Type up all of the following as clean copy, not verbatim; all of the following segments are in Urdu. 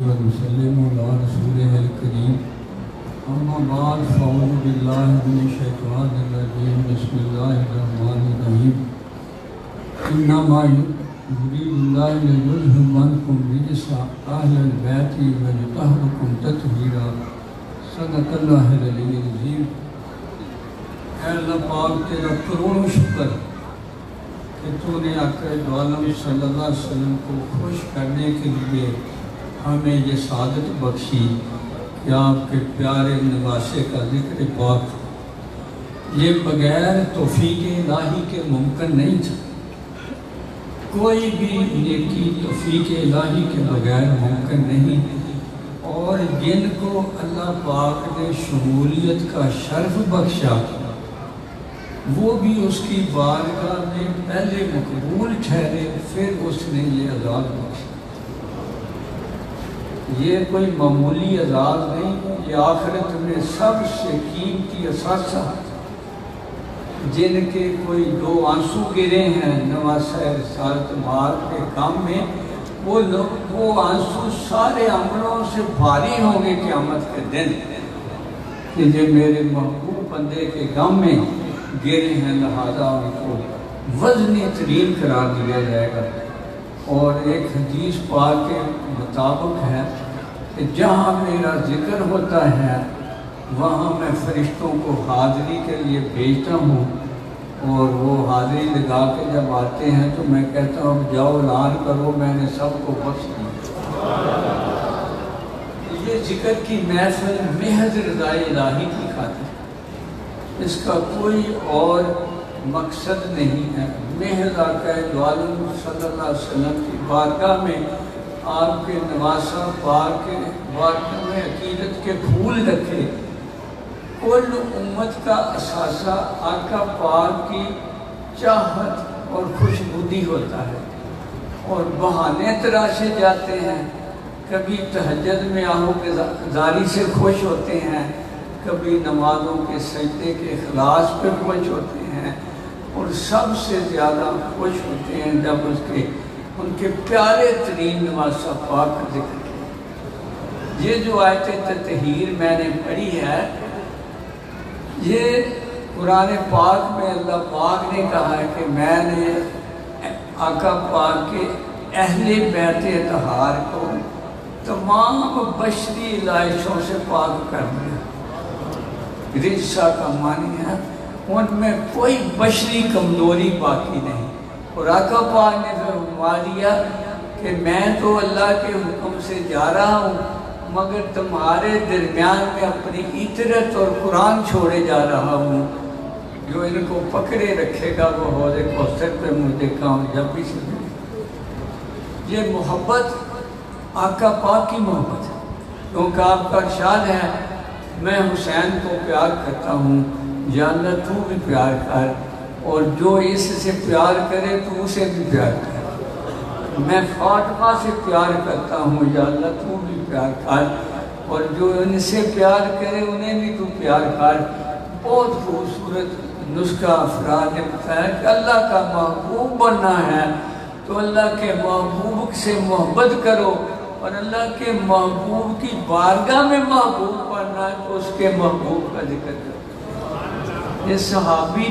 وسلم علی رسولہ الکریم اما بعد فاعوذ باللہ من الشیطان الرجیم بسم اللہ الرحمن الرحیم انما یرید اللہ لیذہب عنکم رجس اہل البیت ویطہرکم تطہیرا صدق اللہ العلی العظیم۔ اے اللہ پاک تیرا کروڑوں شکر کہ تو نے آقا دو عالم صلی اللہ علیہ وسلم کو خوش کرنے کے لیے ہمیں یہ سعادت بخشی کہ آپ کے پیارے نواسے کا ذکر پاک یہ بغیر توفیق الہی کے ممکن نہیں تھا۔ کوئی بھی نیکی توفیق الہی کے بغیر ممکن نہیں، اور جن کو اللہ پاک نے شمولیت کا شرف بخشا وہ بھی اس کی بارگاہ میں پہلے مقبول ٹھہرے، پھر اس نے یہ عذاب بخشا۔ یہ کوئی معمولی عذاب نہیں، یہ آخرت میں سب سے قیمتی اثاثہ جن کے کوئی دو آنسو گرے ہیں نواسہ رسالت مار کے کام میں، وہ آنسو سارے عملوں سے بھاری ہوں گے قیامت کے دن کہ جو میرے محبوب بندے کے غم میں گرے ہیں، لہذا ان کو وزنی ترین قرار دیا جائے گا۔ اور ایک حدیث پاک کے مطابق ہے کہ جہاں میرا ذکر ہوتا ہے وہاں میں فرشتوں کو حاضری کے لیے بھیجتا ہوں، اور وہ حاضری لگا کے جب آتے ہیں تو میں کہتا ہوں جاؤ اعلان کرو میں نے سب کو بخش دیا۔ یہ ذکر کی محفل محض رضا الہی کی خاطر، اس کا کوئی اور مقصد نہیں ہے۔ محض آقا دو عالم صلی اللہ علیہ وسلم کی بارگاہ میں آپ کے نواسہ پاک کے بارگاہ میں عقیدت کے پھول رکھے۔ کل امت کا اثاثہ آقا پاک کی چاہت اور خوشبودی ہوتا ہے، اور بہانے تراشے جاتے ہیں۔ کبھی تہجد میں آہو کے زاری سے خوش ہوتے ہیں، کبھی نمازوں کے سجدے کے اخلاص پہ خوش ہوتے ہیں، اور سب سے زیادہ خوش ہوتے ہیں جب ان کے پیارے ترین نواسہ پاک کا ذکر کیا۔ یہ جو آیت تطہیر میں نے پڑھی ہے، یہ قرآن پاک میں اللہ پاک نے کہا ہے کہ میں نے آقا پاک کے اہل بیت اطہار کو تمام بشری لائشوں سے پاک کر دیا۔ رجسہ کا معنی ہے ان میں کوئی بشری کمزوری باقی نہیں۔ اور آقا پاک نے فرما دیا کہ میں تو اللہ کے حکم سے جا رہا ہوں، مگر تمہارے درمیان میں اپنی عطرت اور قرآن چھوڑے جا رہا ہوں، جو ان کو پکڑے رکھے گا وہ حوض کوثر پہ مجھے کامیابی بھی سے ملے۔ یہ محبت آقا پاک کی محبت ہے، کیونکہ آپ کا ارشاد ہے میں حسین کو پیار کرتا ہوں، یا اللہ تو بھی پیار کر، اور جو اس سے پیار کرے تو اسے بھی پیار کر۔ میں فاطمہ سے پیار کرتا ہوں، یا اللہ تو بھی پیار کر، اور جو ان سے پیار کرے انہیں بھی تو پیار کر۔ بہت خوبصورت نسخہ افراد نے بتایا کہ اللہ کا محبوب بننا ہے تو اللہ کے محبوب سے محبت کرو، اور اللہ کے محبوب کی بارگاہ میں محبوب بننا ہے تو اس کے محبوب کا ذکر کرو۔ یہ صحابی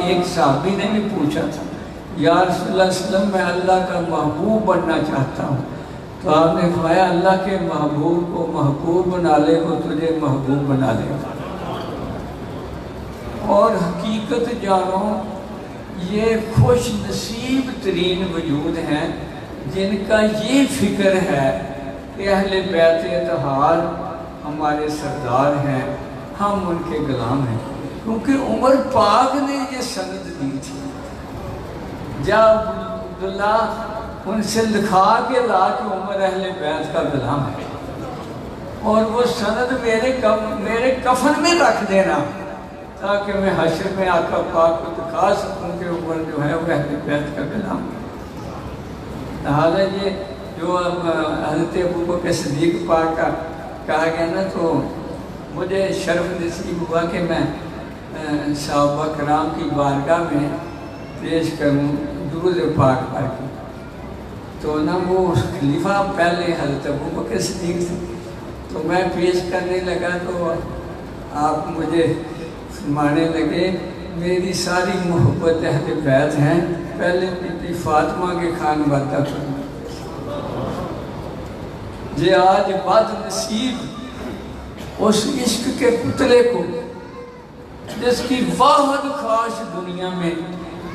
ایک صحابی نے بھی پوچھا تھا یا رسول اللہ صلی اللہ علیہ وسلم میں اللہ کا محبوب بننا چاہتا ہوں، تو آپ نے فرمایا اللہ کے محبوب کو محبوب بنا لے وہ تجھے محبوب بنا لے گا۔ اور حقیقت جانو یہ خوش نصیب ترین وجود ہیں جن کا یہ فکر ہے کہ اہل بیت اطہار ہمارے سردار ہیں، ہم ان کے غلام ہیں، کیونکہ عمر پاک نے یہ سند دی تھی۔ جب عبداللہ ان سے لکھا کے لا کہ عمر اہل بیت کا غلام ہے، اور وہ سند میرے کفن میں رکھ دینا تاکہ میں حشر میں آقا پاک کو دکھا سکوں کہ عمر جو ہے وہ اہل بیت کا غلام ہے۔ لہٰذا یہ جو حضرت ابوبکر صدیق پاک کا کہا گیا نا، تو مجھے شرف نصیب ہوا کہ میں صحابہ کرام کی بارگاہ میں پیش کروں درود پاک پڑھ کے۔ تو نا وہ خلیفہ پہلے حضرت ابوبکر صدیق تھے، تو میں پیش کرنے لگا تو آپ مجھے فرمانے لگے میری ساری محبت اہل بیت ہیں، پہلے بی بی فاطمہ کے خانوادہ پر یہ آج بد نصیب اس عشق کے پتلے کو جس کی واحد خواہش دنیا میں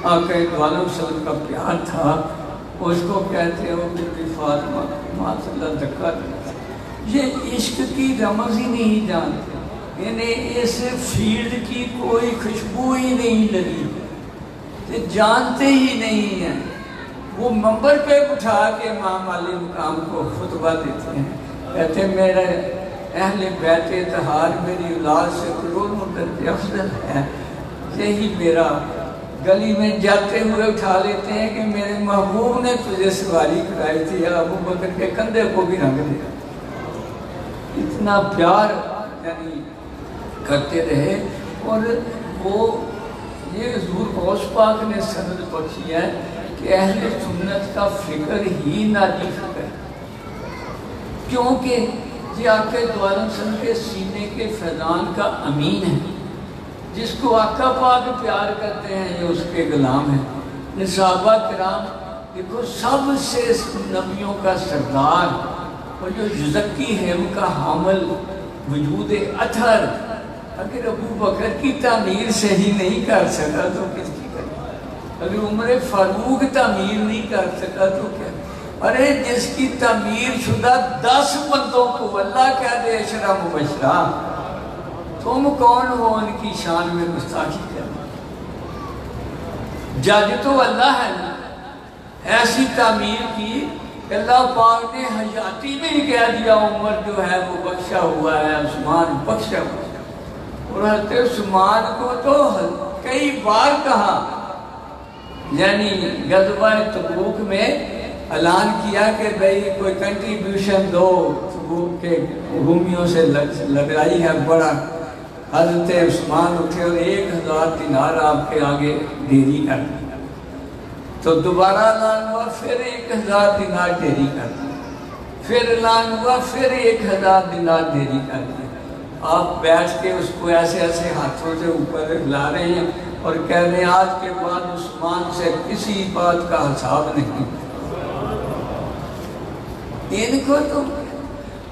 آقا دو عالم صلی اللہ علیہ وسلم کا پیار تھا، اس کو کہتے ہو بی بی فاطمہ ماشاء اللہ دکا دیتا۔ یہ عشق کی رمز ہی نہیں جانتے، انہیں اس فیلڈ کی کوئی خوشبو ہی نہیں لگی، جانتے ہی نہیں ہیں۔ وہ منبر پہ اٹھا کے امام علی مقام کو خطبہ دیتے ہیں، کہتے ہیں میرے اہل بیت اطہار میری اولاد سے کروڑوں درجے افضل ہے۔ یہی میرا گلی میں جاتے ہوئے اٹھا لیتے ہیں کہ میرے محبوب نے تجھے سواری کرائی تھی، ابو بکر کے کندھے کو بھی رنگ دیا۔ اتنا پیار یعنی کرتے رہے، اور وہ یہ حضور غوث پاک نے سند بخشی ہے کہ اہل سنت کا فکر ہی ناجی فکر ہے، کیونکہ یہ آقا دو عالم صلی اللہ علیہ وسلم کے سینے کے فیضان کا امین ہے، جس کو آقا پاک پیار کرتے ہیں یہ اس کے غلام ہیں۔ صحابہ کرام دیکھو سب سے نبیوں کا سردار اور جو یزکی ہے ان کا حامل وجود اطہر، اگر ابو بکر کی تعمیر صحیح نہیں کر سکا تو کس کی کرے؟ اگر عمر فاروق تعمیر نہیں کر سکا تو کیا؟ ارے جس کی تعمیر شدہ 10 بندوں کو اللہ کہہ دے اشرا مبشرہ، تم کون ہو ان کی شان میں گستاخی کرنا؟ جج تو اللہ ہے نا، ایسی تعمیر کی اللہ پاک نے حیاتی میں ہی کہہ دیا عمر جو ہے وہ بخشا ہوا ہے، عثمان بخشا ہوا ہے، اور حضرت عثمان کو تو کئی بار کہا، یعنی غزوہ تبوک میں اعلان کیا کہ بھئی کوئی کنٹریبیوشن دو، تبوک کے رومیوں سے لڑائی ہے بڑا۔ حضرت عثمان اٹھے اور 1000 دینار آپ کے آگے ڈیری کر دی، تو دوبارہ اعلان ہوا، پھر 1000 دینار ڈیری کر دی، پھر اعلان ہوا، پھر 1000 دینار ڈیری کر دی۔ آپ بیٹھ کے اس کو ایسے ایسے ہاتھوں سے اوپر لا رہے ہیں اور کہہ رہے ہیں آج کے بعد عثمان سے کسی بات کا حساب نہیں۔ ان کو تو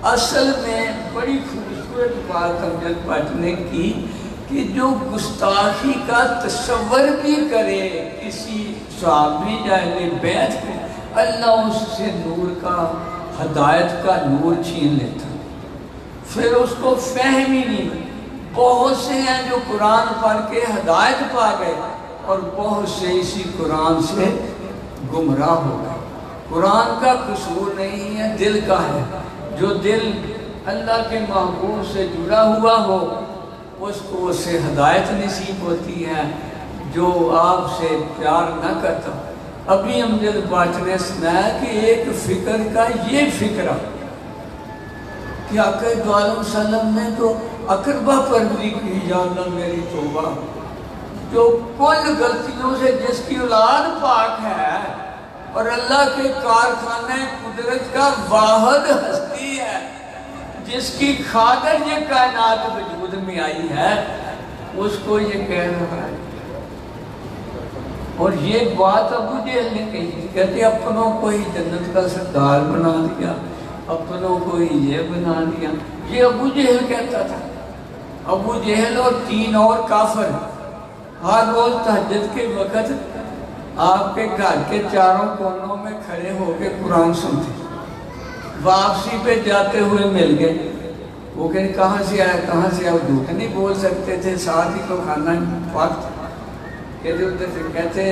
اصل میں بڑی خوبصورت بات امجد بٹ نے کی کہ جو گستاخی کا تصور بھی کرے کسی صحابی یا اہل بیت کو، اللہ اس سے نور کا ہدایت کا نور چھین لیتا، پھر اس کو فہم ہی نہیں۔ بہت سے ہیں جو قرآن پڑھ کے ہدایت پا گئے اور بہت سے اسی قرآن سے گمراہ ہو گئے۔ قرآن کا قصور نہیں ہے، دل کا ہے۔ جو دل اللہ کے محبوب سے جڑا ہوا ہو اس کو اس سے ہدایت نصیب ہوتی ہے، جو آپ سے پیار نہ کرتا۔ ابھی امجد بٹ نے سنایا کہ ایک فکر کا یہ فکرہ کہ آقا دو عالم صلی اللہ علیہ وسلم نے تو اقربہ پروری کی، یا اللہ میری توبہ، جو کل غلطیوں سے جس کی اولاد پاک ہے اور اللہ کے کارخانہ قدرت کا واحد ہستی ہے، جس کی خاطر یہ کائنات وجود میں آئی ہے، اس کو یہ کہہ رہا ہے۔ اور یہ بات ابو جہل نے کہی، کہتے اپنوں کو ہی جنت کا سردار بنا دیا، اپنوں کو ہی یہ بنا دیا۔ یہ ابو جہل کہتا تھا۔ ابو جہل اور 3 اور کافر ہر روز تہجد کے وقت آپ کے گھر کے چاروں کونوں میں کھڑے ہو کے قرآن سنتے، واپسی پہ جاتے ہوئے مل گئے۔ وہ کہتے کہاں سے آیا کہاں سے آیا، جھوٹ نہیں بول سکتے تھے، ساتھ ہی تو کھانا پاک تھا۔ کہتے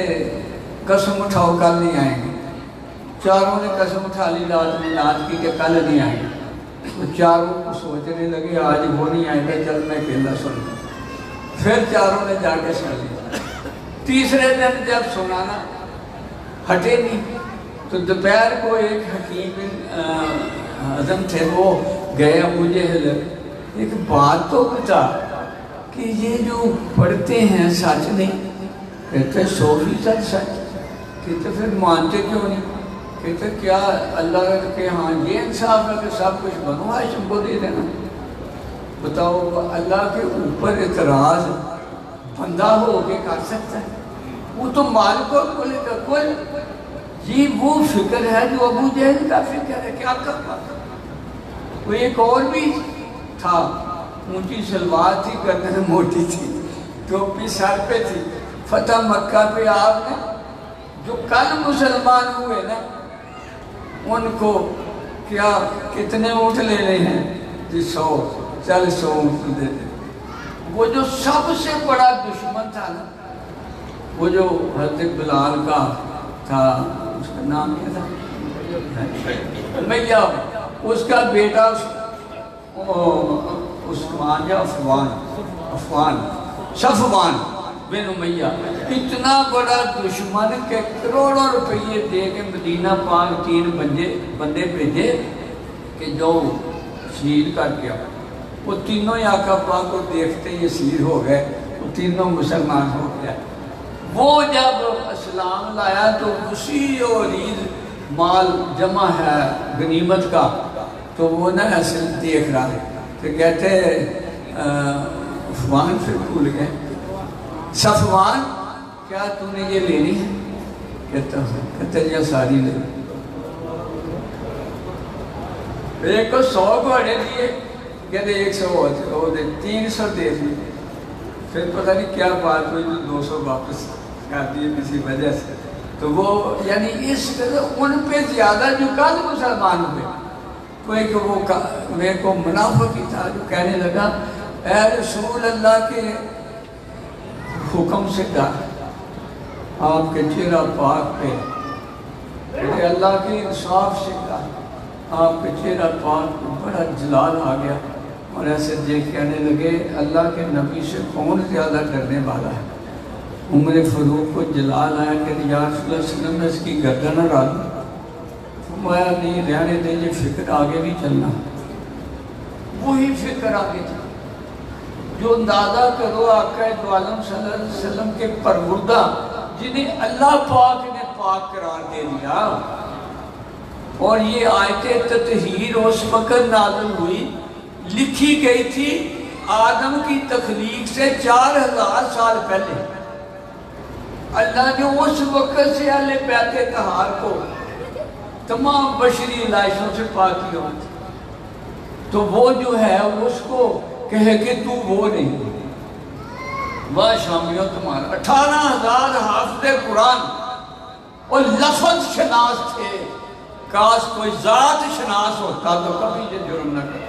قسم اٹھاؤ کل نہیں آئیں گے۔ چاروں نے قسم اٹھا لی رات میں رات کی کہ کل نہیں آئیں گے۔ تو چاروں کو سوچنے لگے آج وہ نہیں آئیں گے، چل میں اکیلا سن لوں۔ پھر چاروں نے جا کے سن لیا۔ تیسرے دن جب سنانا ہٹے نہیں تو دوپہر کو ایک حکیم اعظم تھے، وہ گئے ابو جہل، ایک بات تو بتا کہ یہ جو پڑھتے ہیں سچ نہیں؟ کہتے 100% سچ۔ کہتے پھر مانتے کیوں نہیں؟ کہتے کیا اللہ کے ہاں یہ انصاف ہے کہ سب کچھ بنو ہاشم کو دے دینا؟ بتاؤ اللہ کے اوپر اعتراض بندہ ہو کے کر سکتا ہے؟ وہ تو مالک اور کل کا کل. یہ وہ فکر ہے جو ابو جہل کا فکر ہے. کیا کرتا وہ ایک اور بھی تھا، اونچی سلوار تھی، گردن موٹی تھی، ٹوپی سر پہ تھی. فتح مکہ پہ آپ نے جو کل مسلمان ہوئے نا ان کو کیا کتنے اونٹ لے رہے ہیں جی 100، چل 100 اونٹ دے دے. وہ جو سب سے بڑا دشمن تھا نا، وہ جو حضرت بلال کا تھا، اس کا نام کیا تھا؟ امیہ. اس کا بیٹا عثمان یا صفوان بن امیہ اتنا بڑا دشمن کہ کروڑوں روپیے دے کے مدینہ پاک 3 بندے بھیجے کہ جو شہید کر کے آؤ. وہ تینوں ہی آقا پاک کو دیکھتے ہی اسیر ہو گئے، وہ تینوں مسلمان ہو گئے. وہ جب اسلام لایا تو اسی اور عید مال جمع ہے غنیمت کا، تو وہ نہ ایسے دیکھ رہا ہے تو کہتے عثمان سے بھول گئے. صفوان کیا تو نے یہ لینی ہے؟ کہتا یہ ساری لے. ایک کو 100 گھوڑے دیے، کہتے 100 ہو دے، 300 دے دی. پھر پتہ نہیں کیا بات ہوئی تو 200 واپس کر دیے کسی وجہ سے. تو وہ یعنی اس ان پہ زیادہ جو کل مسلمان ہوئے، کوئی کہ وہ میرے کو منافق ہی تھا جو کہنے لگا اے رسول اللہ کے حکم سے ڈر، آپ کے چہرہ پاک پہ اے اللہ کے انصاف سے ڈر، آپ کے چہرہ پاک پہ بڑا جلال آ گیا. اور ایسے دیکھ کہنے لگے اللہ کے نبی سے کون زیادہ ڈرنے والا ہے؟ عمر فاروق کو جلال آیا کہ یا رسول اللہ صلی اللہ علیہ وسلم میں اس کی گردن نہ ڈالوں. فرمایا نہیں رہنے دیں، یہ فکر آگے بھی چلنا. وہی فکر آگے چلنا جو اندازہ کرو آقا دو عالم صلی اللہ علیہ وسلم کے پروردہ جنہیں اللہ پاک نے پاک قرار دے دیا. اور یہ آیت تطہیر اس وقت نازل ہوئی، لکھی گئی تھی آدم کی تخلیق سے 4000 سال پہلے. اللہ نے اس وقت سے اہل بیت طہار کو تمام بشری لائشوں سے پاک کیا. تو وہ جو ہے اس کو کہے کہ تو وہ نہیں. واہ شامیوں تمہارا 18,000 حافظ قرآن اور لفظ شناس تھے. کاش کوئی ذات شناس ہوتا تو کبھی یہ جرم نہ کرتا.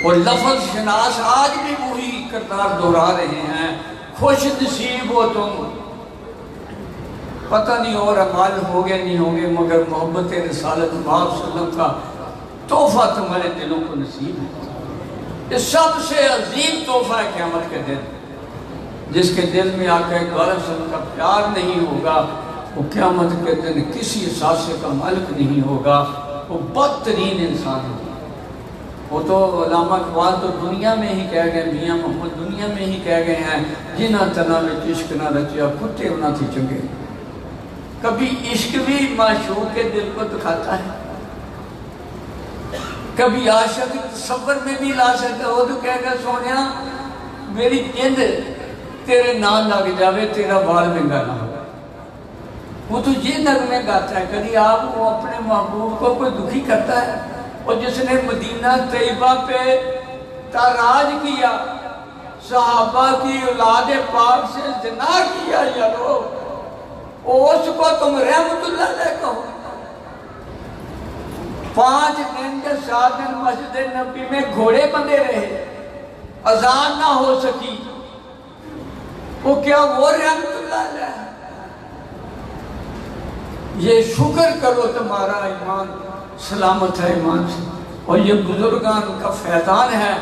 اور لفظ شناس آج بھی وہی کردار دہرا رہے ہیں. خوش نصیب ہو تم، پتہ نہیں اور اعمال ہو گئے نہیں ہوں گے، مگر محبت رسالت پاک صلی اللہ علیہ وسلم کا تحفہ تمہارے دلوں کو نصیب ہے. یہ سب سے عظیم تحفہ ہے قیامت کے دن. جس کے دل میں آقا دو عالم صلی اللہ علیہ وسلم کا پیار نہیں ہوگا، وہ قیامت کے دن کسی احساسے کا مالک نہیں ہوگا، وہ بدترین انسان ہوگا. وہ تو علامہ اقبال تو دنیا میں ہی کہہ گئے، میاں محمد دنیا میں ہی کہہ گئے ہیں جنہ تنا میں عشق نہ رچیا کتے نہ تھی چنگے. کبھی عشق بھی معشوق کے دل کو دکھاتا ہے، کبھی عاشق تصور میں بھی لا سکتا. وہ تو کہہ گا سونیا میری جند تیرے نام لگ جاوے، تیرا بال منگا نہ ہو. وہ تو یہ نغمے گاتا ہے. کبھی آپ وہ اپنے محبوب کو کوئی دکھی کرتا ہے؟ اور جس نے مدینہ طیبہ پہ تاراج کیا، صحابہ کی اولاد پاک سے زنا کیا یارو، اس کو تم رحمت اللہ علیہ کہو. 5 دن یا 7 دن مسجد نبی میں گھوڑے بندے رہے، اذان نہ ہو سکی. وہ کیا وہ رحمت اللہ علیہ؟ یہ شکر کرو تمہارا ایمان سلامت ہے ایمان سے. اور یہ بزرگان کا فیضان ہے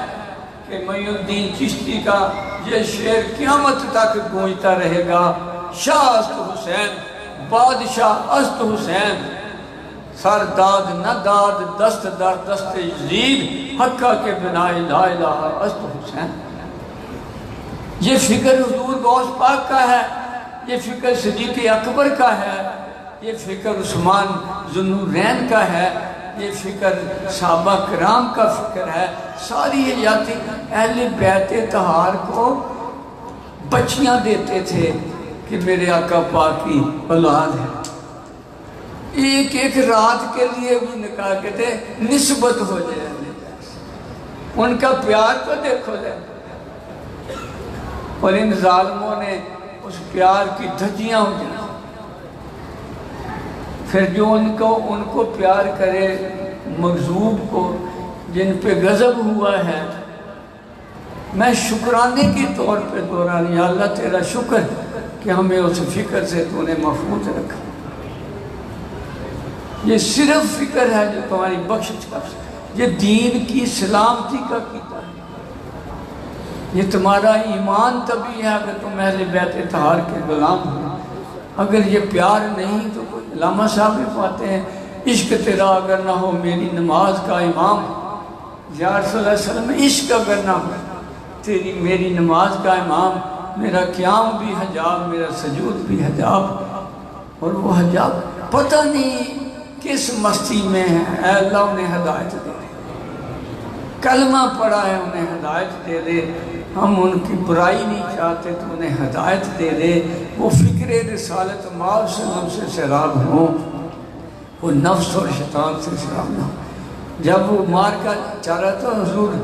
کہ معین الدین چشتی کا یہ شعر قیامت تک گونجتا رہے گا. شاہ است حسین بادشاہ است حسین، سر داد نہ داد دست در دست یزید، حقہ کے بنا لا الہ است حسین. یہ فکر حضور غوث پاک کا ہے، یہ فکر صدیق اکبر کا ہے، یہ فکر عثمان ذوالنورین کا ہے، یہ فکر صحابہ کرام کا فکر ہے۔ ساری حیاتی اہل بیت طہار کو بچیاں دیتے تھے کہ میرے آقا پاک کی اولاد ہے۔ ایک ایک رات کے لیے بھی نکاح کہتے نسبت ہو جائے، ان کا پیار کو دیکھو جائے، اور ان ظالموں نے اس پیار کی دھجیاں ہو جائیں۔ پھر جو ان کو پیار کرے، مغضوب کو جن پہ غضب ہوا ہے، میں شکرانے کی طور پہ دوران یا اللہ تیرا شکر کہ ہمیں اس فکر سے تو نے محفوظ رکھا۔ یہ صرف فکر ہے جو تمہاری بخشش کر سکتا، یہ دین کی سلامتی کا کیتا ہے۔ یہ تمہارا ایمان تبھی ہے اگر تم اہل بیت طہار کے غلام ہو۔ اگر یہ پیار نہیں تو علامہ صاحب بھی پاتے ہیں عشق تیرا اگر نہ ہو میری نماز کا امام، یا رسول اللہ علیہ وسلم عشق اگر نہ ہو تیری میری نماز کا امام، میرا قیام بھی حجاب، میرا سجود بھی حجاب۔ اور وہ حجاب پتہ نہیں کس مستی میں ہے، اے اللہ انہیں ہدایت دے دے، کلمہ پڑھا ہے انہیں ہدایت دے دے، ہم ان کی برائی نہیں چاہتے تو انہیں ہدایت دے دے، وہ فکر رسالت ماء وسلم سے سیراب ہوں، وہ نفس اور شیطان سے سیراب نہ ہوں۔ جب وہ مار کا چارہ تو حضور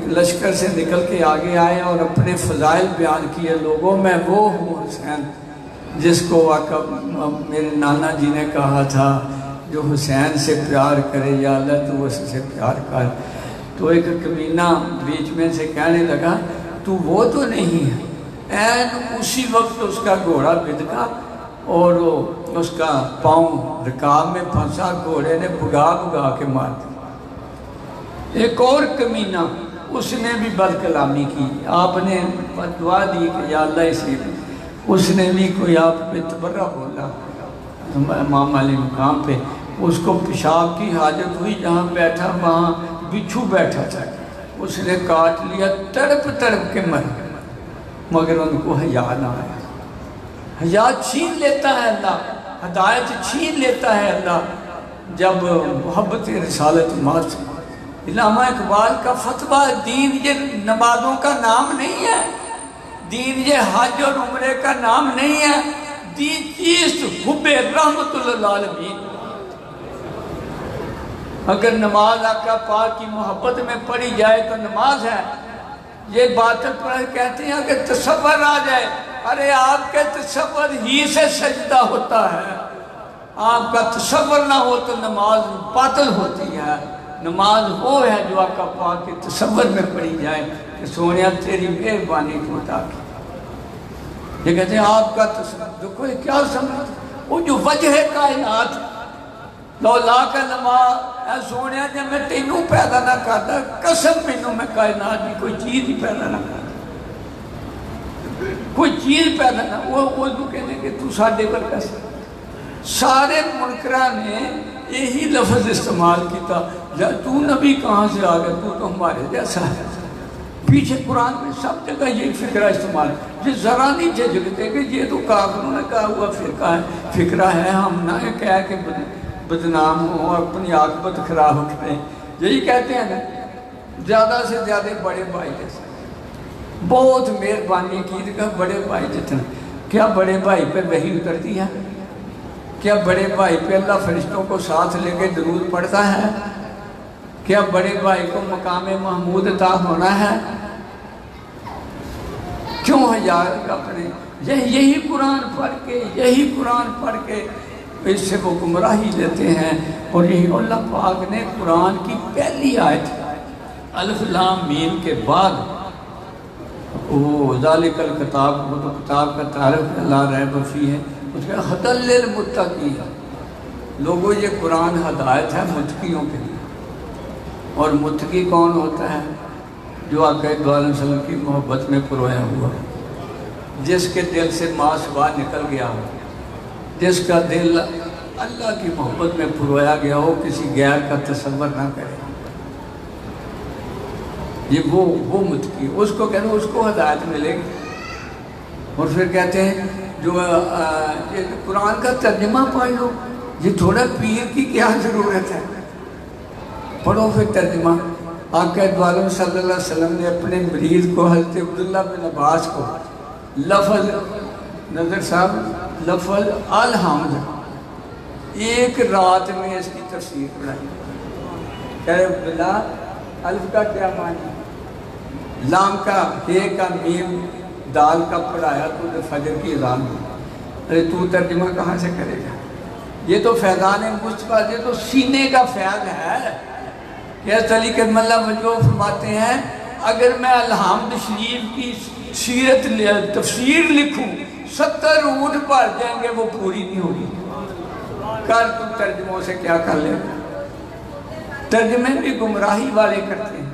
لشکر سے نکل کے آگے آئے اور اپنے فضائل بیان کیے، لوگوں میں وہ ہوں حسین جس کو آقا میرے نانا جی نے کہا تھا جو حسین سے پیار کرے یا اللہ تو اس سے پیار کر۔ تو ایک کمینہ بیچ میں سے کہنے لگا تو وہ تو نہیں ہے، این اسی وقت اس کا گھوڑا بدکا اور اس کا پاؤں رکاب میں پھنسا، گھوڑے نے بھگا بھگا کے مار دیا۔ ایک اور کمینہ اس نے بھی بد کلامی کی، آپ نے دعا دی کہ یا اللہ اس نے بھی کوئی آپ پہ تبرہ بولا امام علی مقام پہ، اس کو پیشاب کی حاجت ہوئی، جہاں بیٹھا وہاں بچھو بیٹھا تھا، اس نے کاٹ لیا، تڑپ تڑپ کے مر، مگر ان کو حیا نہ آیا۔ حیا چھین لیتا ہے اللہ، ہدایت چھین لیتا ہے اللہ جب محبت رسالت ماء سے۔ علامہ اقبال کا فتویٰ، دین یہ نمازوں کا نام نہیں ہے، دین یہ حج اور عمرے کا نام نہیں ہے، دین چیز حب رحمت للعالمین۔ اگر نماز آقا پاک کی محبت میں پڑھی جائے تو نماز ہے۔ یہ باطل پر کہتے ہیں اگر تصور آ جائے، ارے آپ کے تصور ہی سے سجدہ ہوتا ہے، آپ کا تصور نہ ہو تو نماز باطل ہوتی ہے۔ نماز وہ ہے جو آقا پاک کے تصور میں پڑھی جائے کہ سونیا تیری مہربانی کو عطا کی۔ یہ کہتے ہیں آپ کا تصور دیکھو کیا سمجھ، وہ جو وجہ کائنات لولا کا نماز اے سونیا جب میں تینوں پیدا نہ کرتا، قسم مینوں میں کائنات میں کوئی چیز ہی پیدا نہ کرتا، کوئی چیز پیدا نہ، وہ تو کہتے ہیں کہ تو ساڈے پر کیسا۔ سارے منکرہ نے یہی لفظ استعمال کیتا، تو نبی کہاں سے آ گیا، تو ہمارے جیسا ہے۔ پیچھے قرآن میں سب جگہ یہ فکرہ استعمال، یہ ذرا نہیں جھجکتے کہ یہ تو کافروں نے کہا ہوا فکرہ ہے، ہم نہ کہہ کہ بدنام ہوں اور اپنی عاقبت خراب کریں۔ یہی کہتے ہیں نا، زیادہ سے زیادہ بڑے بھائی جیسے بہت مہربانی کی کہ بڑے بھائی جتنا، کیا بڑے بھائی پہ وحی اترتی ہے؟ کیا بڑے بھائی پہ اللہ فرشتوں کو ساتھ لے کے درود پڑھتا ہے؟ کیا بڑے بھائی کو مقام محمود عطا ہونا ہے؟ کیوں ہزار اپنے یہی قرآن پڑھ کے اس سے وہ گمراہی لیتے ہیں۔ اور یہی اللہ پاک نے قرآن کی پہلی آیت الف لام میم کے بعد وہ ذالک الکتاب، وہ تو کتاب کا تعارف لا ریب فیہ ہے، اس کا ہدی للمتقین۔ لوگوں یہ قرآن ہدایت ہے متقیوں کے لیے، اور متقی کون ہوتا ہے؟ جو آقا علیہ وسلم کی محبت میں پرویا ہوا، جس کے دل سے ماں سوا نکل گیا ہو، جس کا دل اللہ کی محبت میں پرویا گیا ہو، کسی غیر کا تصور نہ کرے، یہ وہ متقی، اس کو کہتے ہیں اس کو ہدایت ملے گی۔ اور پھر کہتے ہیں جو قرآن کا ترجمہ پڑھ لو، یہ تھوڑا پیر کی کیا ضرورت ہے، پڑھو پھر ترجمہ۔ آقا دعالم صلی اللہ علیہ وسلم نے اپنے مریض کو حضرت عبداللہ بن عباس کو لفظ نظر صاحب لفظ الحمد ایک رات میں اس کی تفسیر پڑھائی۔ کہہ رہے عبداللہ الف کا کیا معنی، لام کا، ہے کا، میم دال کا پڑھایا تو نے فجر کی اذان دی۔ ارے تو ترجمہ کہاں سے کرے گا، یہ تو فیضان مصطفیٰ، یہ تو سینے کا فیض ہے۔ حضرت علی کرم اللہ وجہہ فرماتے ہیں اگر میں الحمد شریف کی سیرت تفسیر لکھوں 70 اونٹ بھر جائیں گے، وہ پوری نہیں ہوگی۔ کر تو ترجموں سے کیا کر لے گا، ترجمے بھی گمراہی والے کرتے ہیں،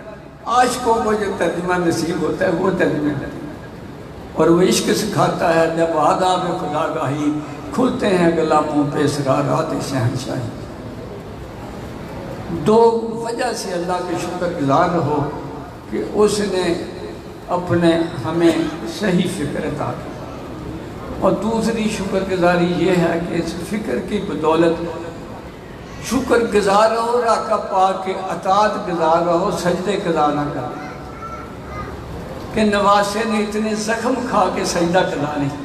عاشقوں کو جو ترجمہ نصیب ہوتا ہے وہ ترجمے کرتے ہیں، اور وہ عشق سکھاتا ہے۔ جب آداب خدا گاہی کھلتے ہیں غلاموں پہ اسرارات شہنشاہی۔ دو وجہ سے اللہ کے شکر گزار رہو کہ اس نے اپنے ہمیں صحیح فکر عطا کی، اور دوسری شکر گزاری یہ ہے کہ اس فکر کی بدولت شکر گزار رہو، آقا پاک کے اطاعت گزار رہو، سجدے قضا نہ کرو کہ نواسے نے اتنے زخم کھا کے سجدہ قضا نہیں،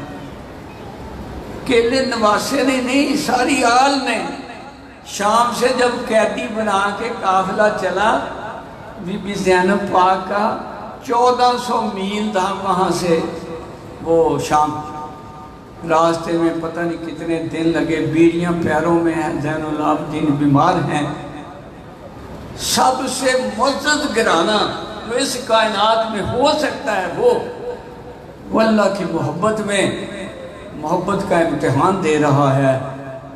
کیلے نواسے نے نہیں، ساری آل نے۔ شام سے جب قیدی بنا کے قافلہ چلا، بی بی زینب پاک کا 1400 میل تھا وہاں سے وہ شام، راستے میں پتہ نہیں کتنے دن لگے، بیڑیاں پیروں میں ہیں، زین العابدین بیمار ہیں۔ سب سے معزز گھرانہ جو اس کائنات میں ہو سکتا ہے وہ اللہ کی محبت میں محبت کا امتحان دے رہا ہے۔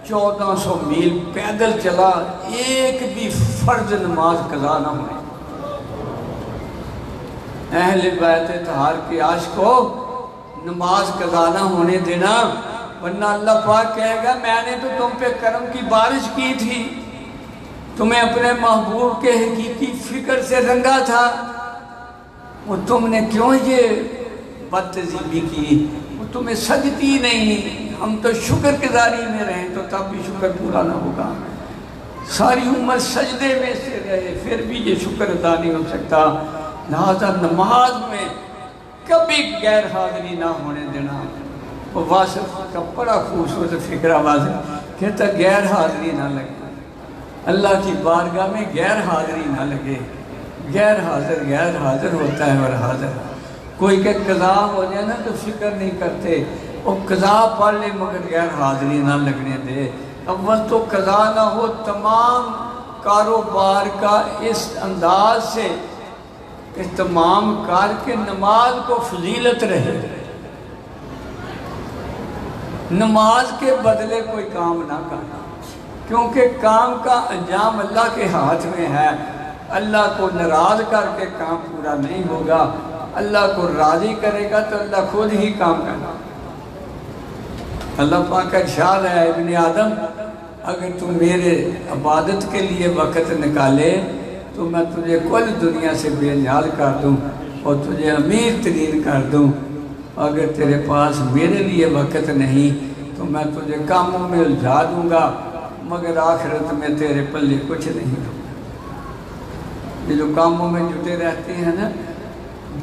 1400 میل پیدل چلا، ایک بھی فرض نماز قضا نہ ہوئی۔ اہل بیت طہار کے عاشقوں، نماز قضا نہ ہونے دینا، ورنہ اللہ پاک کہے گا میں نے تو تم پہ کرم کی بارش کی تھی، تمہیں اپنے محبوب کے حقیقی فکر سے رنگا تھا، وہ تم نے کیوں یہ بد تہذیبی کی، وہ تمہیں سجدی نہیں۔ ہم تو شکر گزاری میں رہیں تو تب بھی شکر پورا نہ ہوگا، ساری عمر سجدے میں سے رہے پھر بھی یہ شکر ادا نہیں ہو سکتا۔ لہذا نماز میں کبھی غیر حاضری نہ ہونے دینا۔ وہ واصف کا بڑا خوبصورت فکرہ واضح کہتا غیر حاضری نہ لگے، اللہ کی بارگاہ میں غیر حاضری نہ لگے۔ غیر حاضر ہوتا ہے اور حاضر، کوئی کہ قضا ہو جائے نا تو فکر نہیں کرتے، وہ قضا پڑھ لے مگر غیر حاضری نہ لگنے دے۔ اول تو قضا نہ ہو، تمام کاروبار کا اس انداز سے اہتمام کر کے نماز کو فضیلت رہے، نماز کے بدلے کوئی کام نہ کرنا، کیونکہ کام کا انجام اللہ کے ہاتھ میں ہے۔ اللہ کو ناراض کر کے کام پورا نہیں ہوگا، اللہ کو راضی کرے گا تو اللہ خود ہی کام کرنا۔ اللہ پاک کا ارشاد ہے ابن آدم اگر تو میرے عبادت کے لیے وقت نکالے تو میں تجھے کل دنیا سے بے نیاز کر دوں اور تجھے امیر ترین کر دوں، اگر تیرے پاس میرے لیے وقت نہیں تو میں تجھے کاموں میں الجھا دوں گا مگر آخرت میں تیرے پلے کچھ نہیں دوں گا۔ یہ جو کاموں میں جٹے رہتے ہیں نا،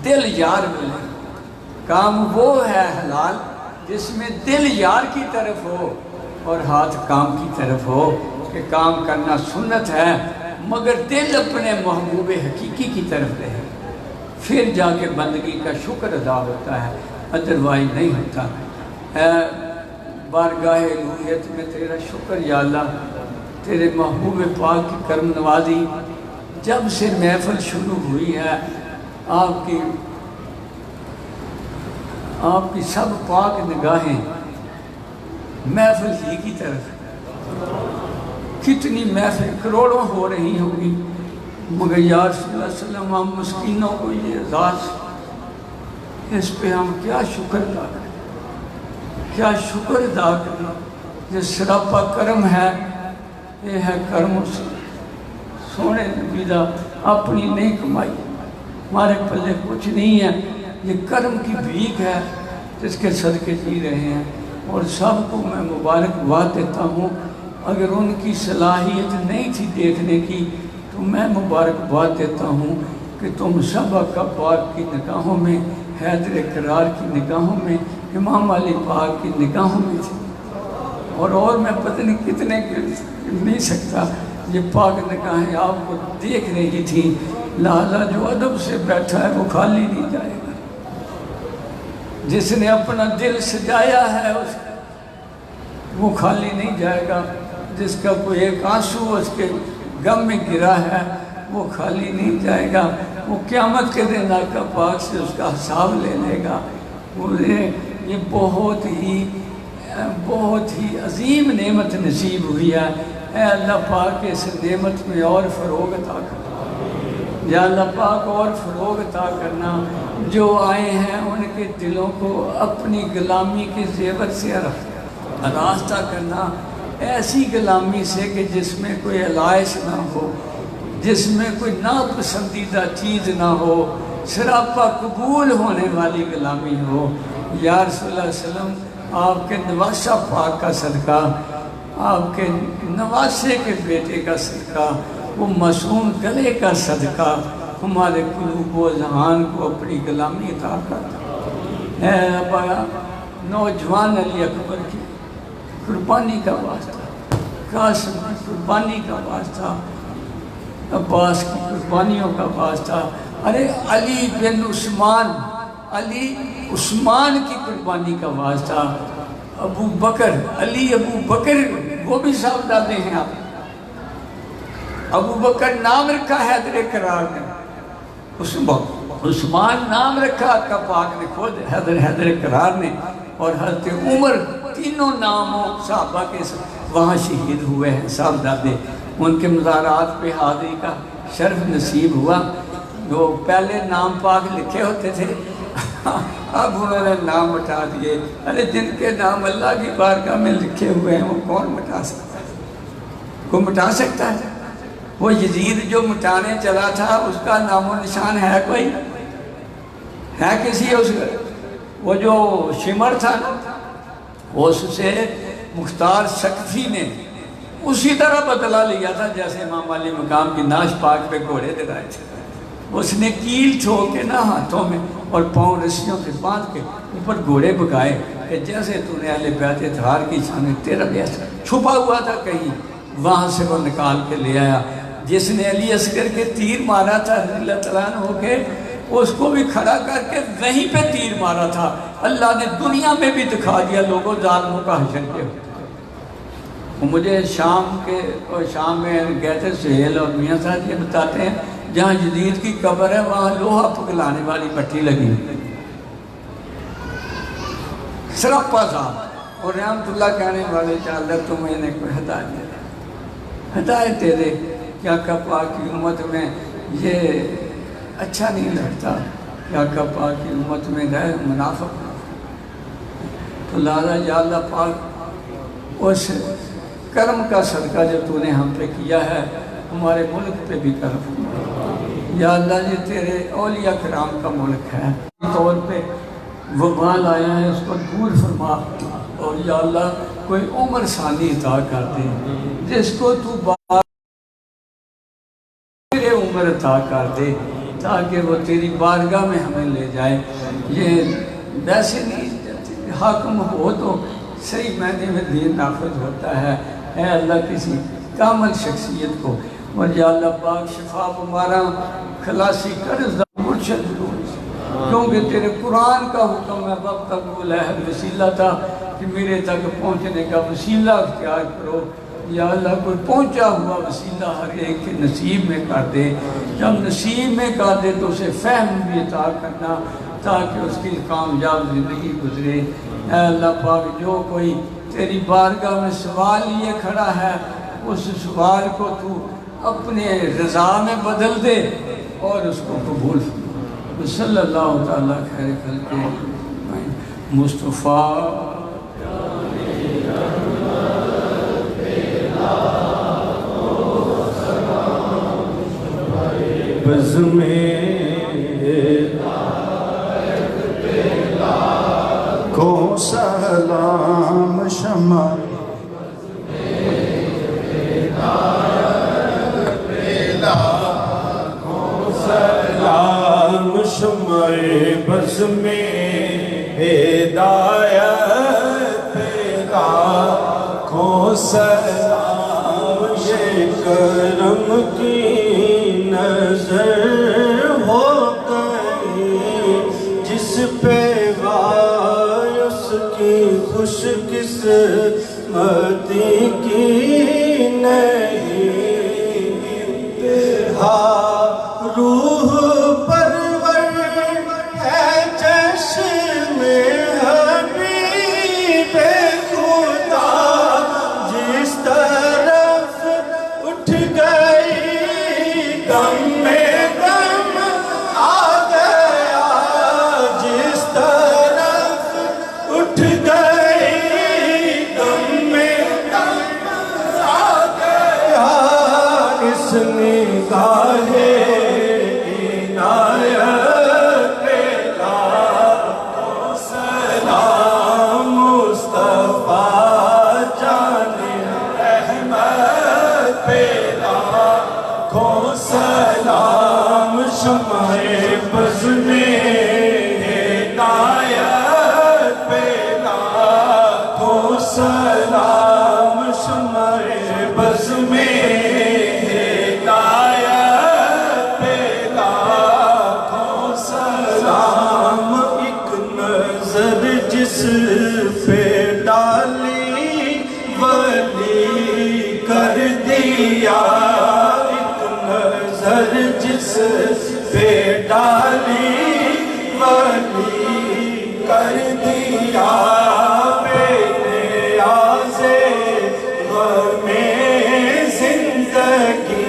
دل یار ملے، کام وہ ہے حلال جس میں دل یار کی طرف ہو اور ہاتھ کام کی طرف ہو، کہ کام کرنا سنت ہے مگر دل اپنے محبوب حقیقی کی طرف رہے، پھر جا کے بندگی کا شکر ادا ہوتا ہے، ادروائز نہیں ہوتا۔ اے بارگاہ الوہیت میں تیرا شکر یا اللہ، تیرے محبوب پاک کی کرم نوازی، جب سے محفل شروع ہوئی ہے آپ کی سب پاک نگاہیں محفل ہی کی طرف، کتنی محفل کروڑوں ہو رہی ہوگی مگر یا رسول اللہ صلی اللہ علیہ وسلم ہم مسکینوں کو یہ اعزاز، اس پہ ہم کیا شکر ادا کریں، کیا شکر ادا کریں، یہ سراپا کرم ہے، یہ ہے کرم اس سونے نبی دا، اپنی نہیں کمائی، ہمارے پلے کچھ نہیں ہے، یہ کرم کی بھیک ہے جس کے صدقے جی رہے ہیں۔ اور سب کو میں مبارکباد دیتا ہوں۔ اگر ان کی صلاحیت نہیں تھی دیکھنے کی تو میں مبارکباد دیتا ہوں کہ تم سب آقا پاک کی نگاہوں میں، حیدر کرار کی نگاہوں میں، امام علی پاک کی نگاہوں میں تھی، اور میں پتہ نہیں کتنے نہیں سکتا، یہ پاک نگاہیں آپ کو دیکھ رہی تھی، لہذا جو ادب سے بیٹھا ہے وہ خالی نہیں جائے گا۔ جس نے اپنا دل سجایا ہے وہ خالی نہیں جائے گا، جس کا کوئی ایک آنسو اس کے غم میں گرا ہے وہ خالی نہیں جائے گا، وہ قیامت کے دن آقا پاک سے اس کا حساب لے لے گا۔ مجھے یہ بہت ہی عظیم نعمت نصیب ہوئی ہے۔ اے اللہ پاک اس نعمت میں اور فروغ عطا کرنا، یا اللہ پاک اور فروغ عطا کرنا۔ جو آئے ہیں ان کے دلوں کو اپنی غلامی کے زیور سے آراستہ کرنا، ایسی غلامی سے کہ جس میں کوئی علائش نہ ہو، جس میں کوئی ناپسندیدہ چیز نہ ہو، سراپا قبول ہونے والی غلامی ہو۔ یا رسول اللہ علیہ وسلم، آپ کے نواسہ پاک کا صدقہ، آپ کے نواسے کے بیٹے کا صدقہ، وہ معصوم گلے کا صدقہ ہمارے قلوب و ذہان کو اپنی غلامی عطا کرتا۔ اے ابا، نوجوان علی اکبر کی قربانی کا واسطہ، قاسم کی قربانی کا واسطہ، عباس کی قربانیوں کا واسطہ، ارے علی بن عثمان، علی عثمان کی قربانی کا واسطہ، ابو بکر، علی ابو بکر، وہ بھی صاحبزادے ہیں آپ۔ ابو بکر نام رکھا حیدر کرار نے، عثمان نام رکھا آقا پاک نے خود حیدر کرار نے، اور حضرت عمر، تینوں ناموں صحابہ کے وہاں شہید ہوئے ہیں صاحبزادے۔ ان کے مزارات پہ حاضری کا شرف نصیب ہوا۔ جو پہلے نام پاک لکھے ہوتے تھے اب انہوں نے نام مٹا دیے۔ ارے جن کے نام اللہ کی بارگاہ میں لکھے ہوئے ہیں وہ کون مٹا سکتا ہے؟ کوئی مٹا سکتا ہے؟ وہ یزید جو مٹانے چلا تھا اس کا نام و نشان ہے کوئی؟ ہے کسی اس کا؟ وہ جو شمر تھا نا، اس سے مختار سکفی نے اسی طرح بدلہ لیا تھا جیسے امام علی مقام کی ناش پاک پہ گھوڑے دلائے تھے۔ اس نے کیل ٹھوک کے نہ ہاتھوں میں اور پاؤں رسیوں سے باندھ کے اوپر گھوڑے بگائے کہ جیسے تو نے اہل بیت اطہار کی شان، تیرا بیس چھپا ہوا تھا کہیں، وہاں سے وہ نکال کے لے آیا۔ جس نے علی اصغر کے تیر مارا تھا رضی اللہ تعالیٰ عنہ ہو کے، اس کو بھی کھڑا کر کے وہیں پہ تیر مارا تھا۔ اللہ نے دنیا میں بھی دکھا دیا لوگوں ظالموں کا حشر کے۔ مجھے شام میں گئے تھے سہیل اور میاں صاحب یہ بتاتے ہیں جہاں یزید کی قبر ہے وہاں لوہا پگلانے والی پٹی لگی سراپا صاحب، اور رحمت اللہ کہنے والے کہ اللہ تمہیں نے کوئی ہدایت دے، ہدایت دے دے کہ آقا پاک کی امت میں یہ اچھا نہیں لگتا کہ آقا پاک کی امت میں رہے منافق۔ تو لہذا یا اللہ پاک اس کرم کا صدقہ جو تو نے ہم پہ کیا ہے ہمارے ملک پہ بھی کرم فرما۔ یا اللہ یہ تیرے اولیاء کرام کا ملک ہے، طور پہ وبال آیا ہے اس کو دور فرما، اور یا اللہ کوئی عمر ثانی عطا کر دے جس کو تو تیرے عمر عطا کر دے تاکہ وہ تیری بارگاہ میں ہمیں لے جائے۔ یہ ویسے نہیں حاکم ہو تو صحیح معنی میں دین نافذ ہوتا ہے۔ اے اللہ کسی کامل شخصیت کو، اور یا اللہ پاک شفا ہمارا خلاصی کر مرشد کیونکہ تیرے قرآن کا حکم ہے وقت تقول ہے وسیلہ تھا کہ میرے تک پہنچنے کا وسیلہ اختیار کرو۔ یا اللہ کوئی پہنچا ہوا وسیلہ ہر ایک کے نصیب میں کر دے، جب نصیب میں کر دے تو اسے فہم بھی عطا کرنا تاکہ اس کی کامیاب زندگی گزرے۔ اے اللہ پاک جو کوئی تیری بارگاہ میں سوال لیے کھڑا ہے اس سوال کو تو اپنے رضا میں بدل دے اور اس کو قبول فرما۔ صلی اللہ تعالیٰ خیر خلق مصطفیٰ بزمیں کو سلام شمع سلام شمع بز میں ہدایت لاکھوں سلام یہ کرم کی نظر ہو گئی جس پہ وائے اس کی خوش قسمتی کی نہیں انتہا روح پرور ہے چشم حبیب خدا جس طرف اٹھ گئی غم میں غم آ گیا جس طرف اٹھ گئی غم میں غم آ گیا اس نگاہ سلام شمع بز میں ہدایت پہ لاکھوں سلام شمع بز میں ہدایت پہ لاکھوں سلام ایک نظر جس پہ ڈالی ولی کر دیا جس پہ ڈالی ولی کر دیا بے نیاز غم زندگی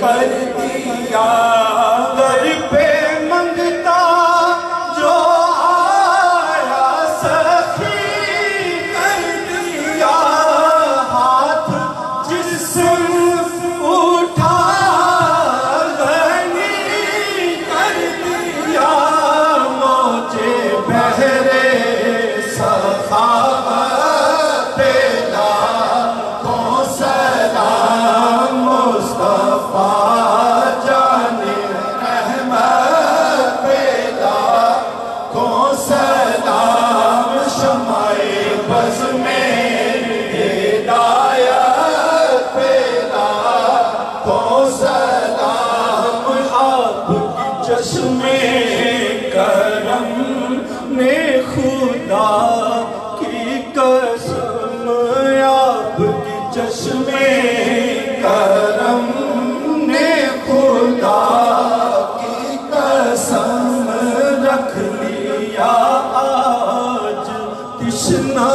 کر دیا در پہ منگتا جو آیا سخی کر دیا ہاتھ جسم اٹھا کرم نے خدا کی قسم آپ کی چشم کرم نے خدا کی قسم رکھ لیا آج تشنا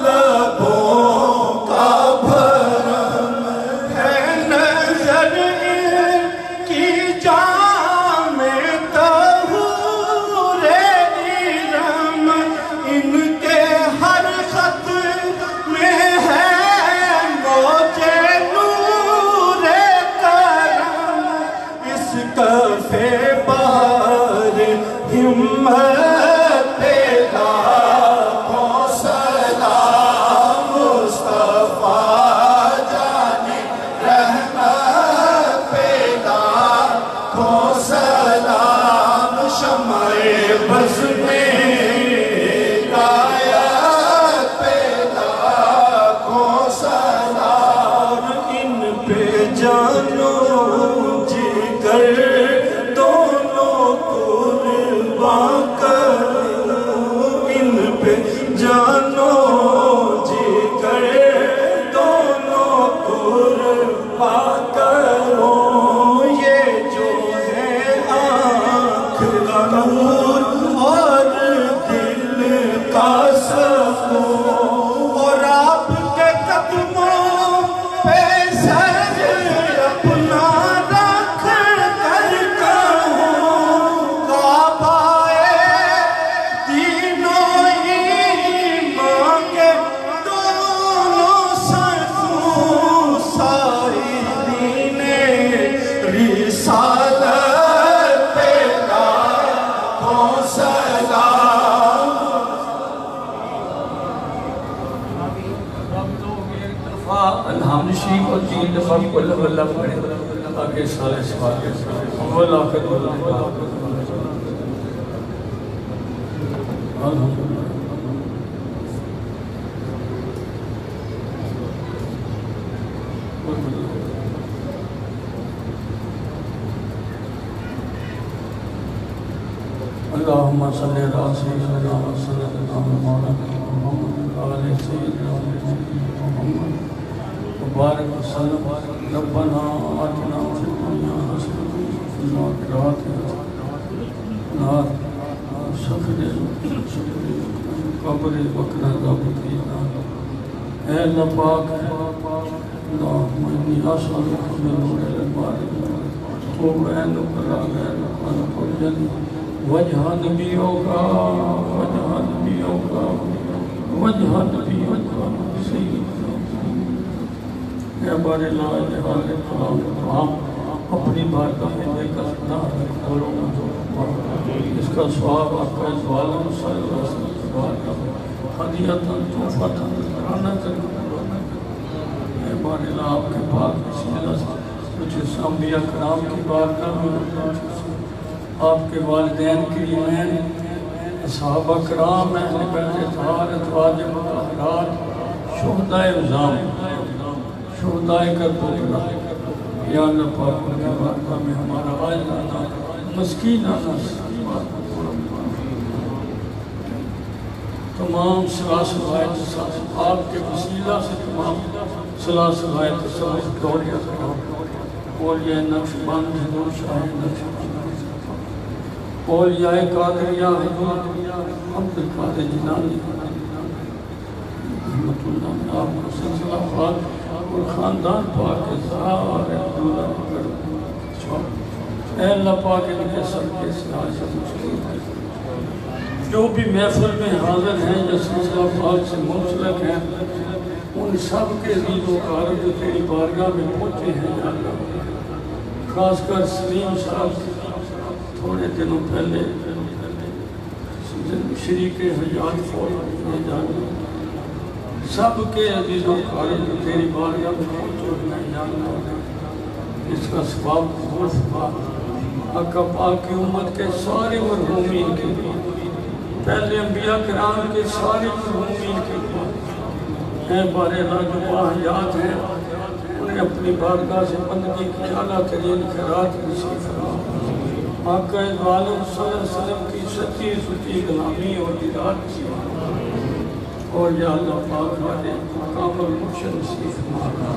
لبوں کا بھرم ہے نظر کی جام ان کے ہر خط میں ہے موجے نور کرم اس کفے بہار ہمت لاکھوں سلام مصطفیٰ جان رحمت پہ لاکھوں سلام شمع بز میں جانو جگر دونوں قربان کرو ان پہ جانو جگر دونوں قربان کرو یہ جو ہے آنکھ کا نور اور دل کا سکون اور آپ کے قدموں پہ وقت اللہ اللہ پڑھے آگے سارے سوال کے ساتھ اول آخر اللهم صل على سيدنا وسيدنا مولانا محمد وعلى سيدنا محمد وبارك وسلم ربنا آتنا في الدنيا حسنة وفي الآخرة حسنة شکر قبر وقنا عذاب النار اے اللہ پاک اللهم انی اسألک من نور البارئ طوب عینک لا غیر قلب وجہ نبیوں کا سیدنا اے بارے لا الہ الا اللہ اپنی بارگاہ میں لے کر کھولو اس کا ثواب آپ کا ازوالم صلی اللہ علیہ وسلم کی بارگاہ میں ہدیتاً تحفتاً رانتاً اے بارے لا آپ کے پاک وسیلہ سے مجھے انبیاء کرام کی بارگاہ میں آپ کے والدین کی ایمان صحابہ کرام اہل بیت اطہار ازواج مطہرات شہداء عظام شہداء کربلا یا اللہ پاک ان کے بارگاہ میں ہمارا عاجزانہ مسکینانہ تمام صلاح آپ کے وسیلہ سے تمام صلاح تصور دوریہ کرام اولیاء نقشبند حضور شاہ نقشبند اولیاء قادریہ حضور عبد القادر جیلانی رحمت اللہ نے آپ کو سلسلہ پاک اور خاندان پاک کے سارے دولہ کر اے اللہ پاک ان کے سب کے ساتھ جو بھی محفل میں حاضر ہیں جو سلسلہ پاک سے منسلک ہیں ان سب کے عزیز و اقارب جو تیری بارگاہ میں پہنچے ہیں یا اللہ خاص کر سلیم صاحب تھوڑے دنوں پہلے شریک حیات فوت ہوئے جانے سب کے عزیز و اقارب جو تیری بارگاہ میں پہنچے ہیں یا اللہ اس کا ثواب قبول فرما آقا پاک کی امت کے سارے مرحومین کے پہلے انبیاء کرام کے سارے مرحومین کے اے بارے اللہ جو باحیات ہیں انہیں اپنی بارگاہ سے بندگی کی اعلیٰ ترین خیرات نصیب فرما آقا ظالم صلی اللہ علیہ وسلم کی سچی سچی غلامی اور دیدار نصیب فرما اور یا اللہ پاک والے مقام المرشد نصیب فرما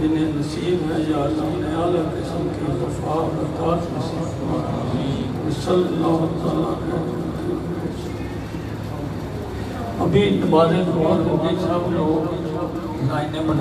جنہیں نصیب ہے یا اللہ انہیں اعلیٰ قسم کی وفا اور عطاعت نصیب فرما صلی اللہ تعالیٰ ابھی نمازیں دعا ہوگی سب لوگ لائنیں بنا